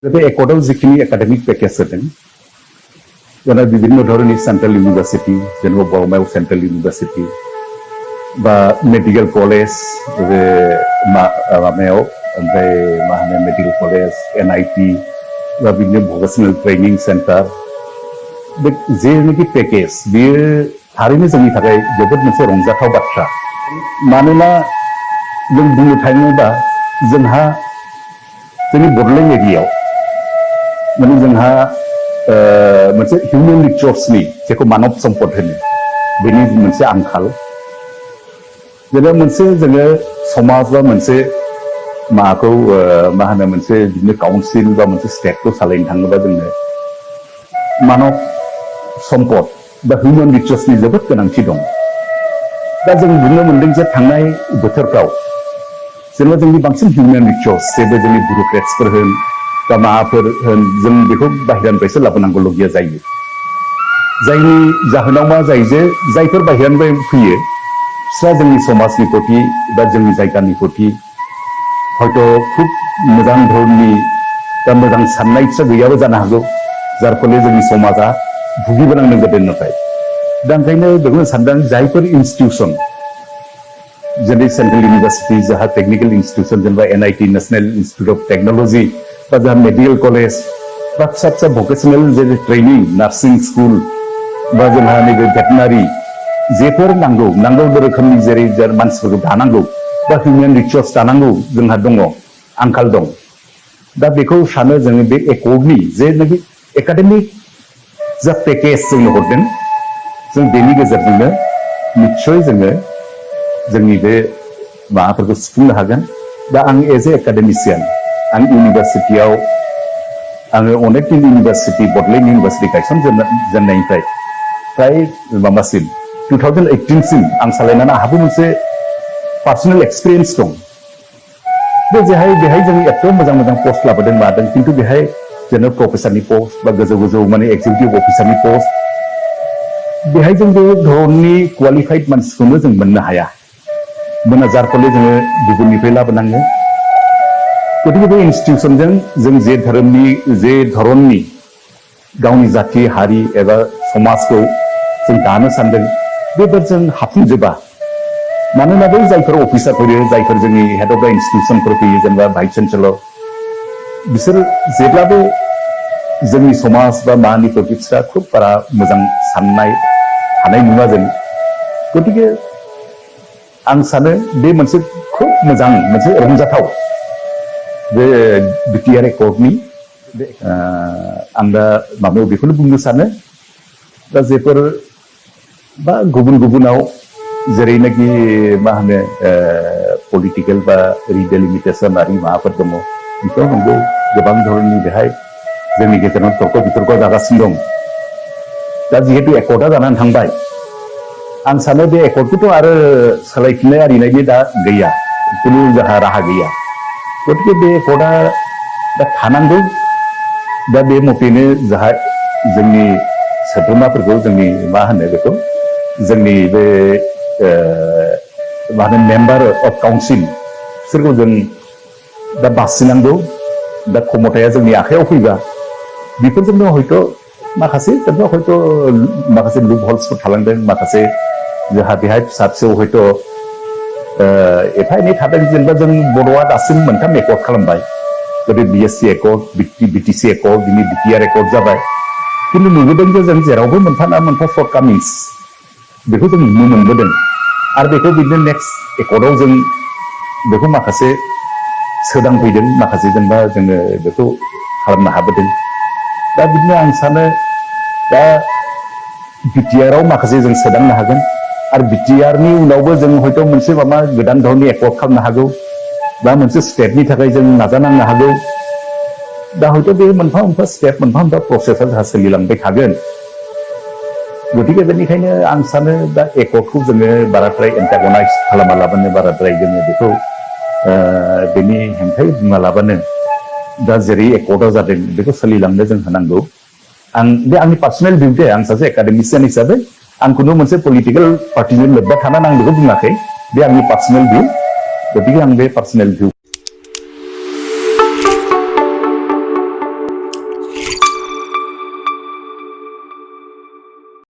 যাতে একটাও যিখিনি একাডেমিক পেকেজ আছে যেন বিভিন্ন ধরনের সেন্ট্রাল ইউনিভার্সিটি যেন বর্মায় সেন্ট্রাল ইউনিভার্সিটি বা মেডিকেল কলেজ माबायाव ओमफ्राय मा होनो मेडिकेल कलेज एनआईटी बा बिदिनो भकेशनेल ट्रेनिं सेन्टार बे जेनाखि पेकेज बेयो थारैनो जोंनि थाखाय जोबोद मोनसे रंजाथाव बाथ्रा मानोना जों बुंनो थाङोबा जोंहा जोंनि बडलेण्ड एरियायाव माने जोंहा मोनसे हिउमेन रिसोर्सनि जेखौ मानव सम्पद होनो बेनि मोनसे आंखाल जेनेबा मोनसे जोङो समाज बा मोनसे माखौ मा होनो मोनसे बिदिनो काउन्सिल बा मोनसे स्टेटखौ सालायनो थाङोबा जोंनो मानव सम्पद बा हिउमेन रिसोर्सनि जोबोद गोनांथि दं दा जों बुंनो मोनदों जे थांनाय बोथोरफ्राव जेनेबा जोंनि बांसिन हिउमेन रिसोर्स जेबो जोंनि बिउरोक्रेट्सफोर होन बा माबाफोर होन जों बेखौ बाहेरानिफ्रायसो लाबोनांगौलगिया जायो जायनि जाहोनाव मा जायो जे जायफोर बाहेरानिफ्राय फैयो बिस्रा जोंनि समाजनि प्रति बा जोंनि जायगानि प्रति हयथ' खुब मोजां धरननि बा मोजां साननाय बिस्रा गैयाबो जानो हागौ जार फले जोंनि समाजा भुगिबोनांदों गोदोनिफ्राय दा ओंखायनो बेखौनो सानदों जायफोर इन्स्टिटिउसन जेरै सेन्ट्रेल इउनिभार्सिटि जोंहा टेक्निकेल इन्स्टिटिउसन जेनेबा NIT national institute of technology बा जोंहा मेडिकेल कलेज बा फिसा फिसा भकेशनेल जेरै ट्रेनिं नार्सिं स्कुल बा जोंहा नैबे भेटेनारि जेफोर नांगौ रोखोमनि जेरै मानसिफोरखौ दानांगौ बा हिउमेन रिसोर्स दानांगौ जोंहा दङ आंखाल दं दा बेखौ सानो जोङो बे एकर्डनि जेनाखि एकाडेमिक जा पेकेज जोंनो हरदों जों बेनि गेजेरजोंनो निस्सय जोङो जोंनि बे माबाफोरखौ सुफुंनो हागोन दा आं एज ए एकाडेमिसियान आं इउनिभार्सिटियाव आङो अनेक इउनिभार्सिटि बडलेण्ड इउनिभार्सिटि गायसनजेननायनिफ्राय फ्राय माबासिम 2018 सिम आं सालायनानै आहाबो मोनसे पार्सनेल एक्सपिरियेन्स दं बे बेहाय जों एथ' मोजां पस्ट लाबोदों मादों खिन्थु बेहाय जेनेबा प्रफेसारनि पस्ट बा गोजौ माने एक्जिकिउटिभ अफिसारनि पस्ट बेहाय जों बे धरननि क्वालिफाइड मानसिखौनो जों मोननो हाया मोना जार फले जोङो गुबुननिफ्राय लाबोनाङो गतिके बे इन्स्टिटिउसनजों जों जे धरननि गावनि जाथि हारि एबा समाजखौ जों दानो सानदों बेफोरजों हाफुंजोबा मानोना बै जायफोर अफिसार फैयो जायफोर जोंनि हेड अफ द इन्स्टिटिउसनफोर फैयो जेनेबा भाइस चेन्सेलर बिसोर जेब्लाबो जोंनि समाज बा मानि प्रति बिसोरा खुब बारा मोजां साननाय हानाय नुवा जों गतिके आं सानो बे मोनसे खुब मोजां मोनसे रंजाथाव बे बिटिआर एकर्डनि आं दा माबायाव बेखौनो बुंनो सानो दा जेफोर बा गुबुनाव जेरैनाखि मा होनो पलिटिकेल बा रिडेलिमिटेसन आरि माबाफोर दङ बेफोराव नंगौ गोबां धरननि बेहाय जोंनि गेजेराव तर्क बितर्क जागासिनो दं दा जिहेतु एकर्डआ जानानै थांबाय आं सानो बे एकर्डखौथ' आरो सोलायफिननाय आरिनायनि दा गैया खुनु जोंहा राहा गैया गतिके बे एकर्डआ दा थानांगौ दा बे मथेनो जोंहा जोंनि सोद्रोमाफोरखौ जोंनि मा होनो बेखौ जोंनि बे मा होनो मेम्बार अफ काउन्सिल बिसोरखौ जों दा बासिनांगौ दा क्षमताया जोंनि आखायाव फैबा बेफोरजोंनो हयथ' माखासे लुप हल्सफोर थालांदों माखासे जोंहा बेहाय फिसा फिसौ हयथ' एफा एनै थादों जेनेबा जों बर'आ दासिम मोनथाम एकर्ड खालामबाय गोदो बिएससि एकर्ड बिटिसि एकर्ड दिनै बिटिआर एकर्ड जाबाय खिन्थु नुबोदों जे जों जेरावबो मोनफा ना मोनफा शर्टकामिंस बेखौ जों नुनो मोनबोदों आरो बेखौ बिदिनो नेक्स्ट एकर्डआव जों बेखौ माखासे सोदांफैदों माखासे जेनेबा जोङो बेखौ खालामनो हाबोदों दा बिदिनो आं सानो दा बिटिआरआव माखासे जों सोदांनो हागोन आरो बिटिआरनि उनावबो जों हयथ' मोनसे माबा गोदान धरननि एकर्ड खालामनो हागौ बा मोनसे स्टेटनि थाखाय जों नाजानांनो हागौ दा हयथ' बे मोनफा मोनफा स्टेप मोनफा मोनफा प्रसेसा जोंहा सोलिलांबाय थागोन गतिके बेनिखायनो आं सानो दा एकर्डखौ जोङो बाराद्राय एन्टागनाइज खालामालाबानो बाराद्राय जोङो बेखौ बेनि हेंथायै बुङा लाबानो दा जेरै एकर्डआव जादों बेखौ सोलिलांनो जों होनांगौ आं बे आंनि पार्सनेल भिउ दे आं सासे एकाडेमिसियान हिसाबै आं खुनु मोनसे पलिटिकेल पार्टिजों लोब्बा थानानै आं बेखौ बुङाखै बे आंनि पार्सनेल भिउ गतिके आं बे पार्सनेल भिउ